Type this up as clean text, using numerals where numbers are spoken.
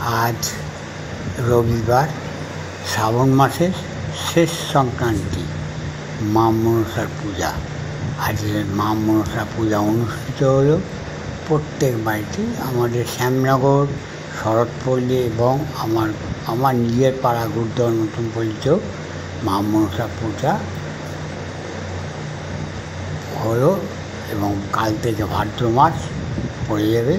আজ রবিবার, শ্রাবণ মাসের শেষ সংক্রান্তি, মা মনসার পূজা। আজকে মা মনসা পূজা অনুষ্ঠিত হলো প্রত্যেক বাড়িতে। আমাদের শ্যামনগর, শরৎপল্লী এবং আমার নিজের পাড়া গুরুদ্বার নতুন পল্লীতেও মা মনসা পূজা হলো এবং কাল থেকে ভাদ্র মাস পড়ে যাবে।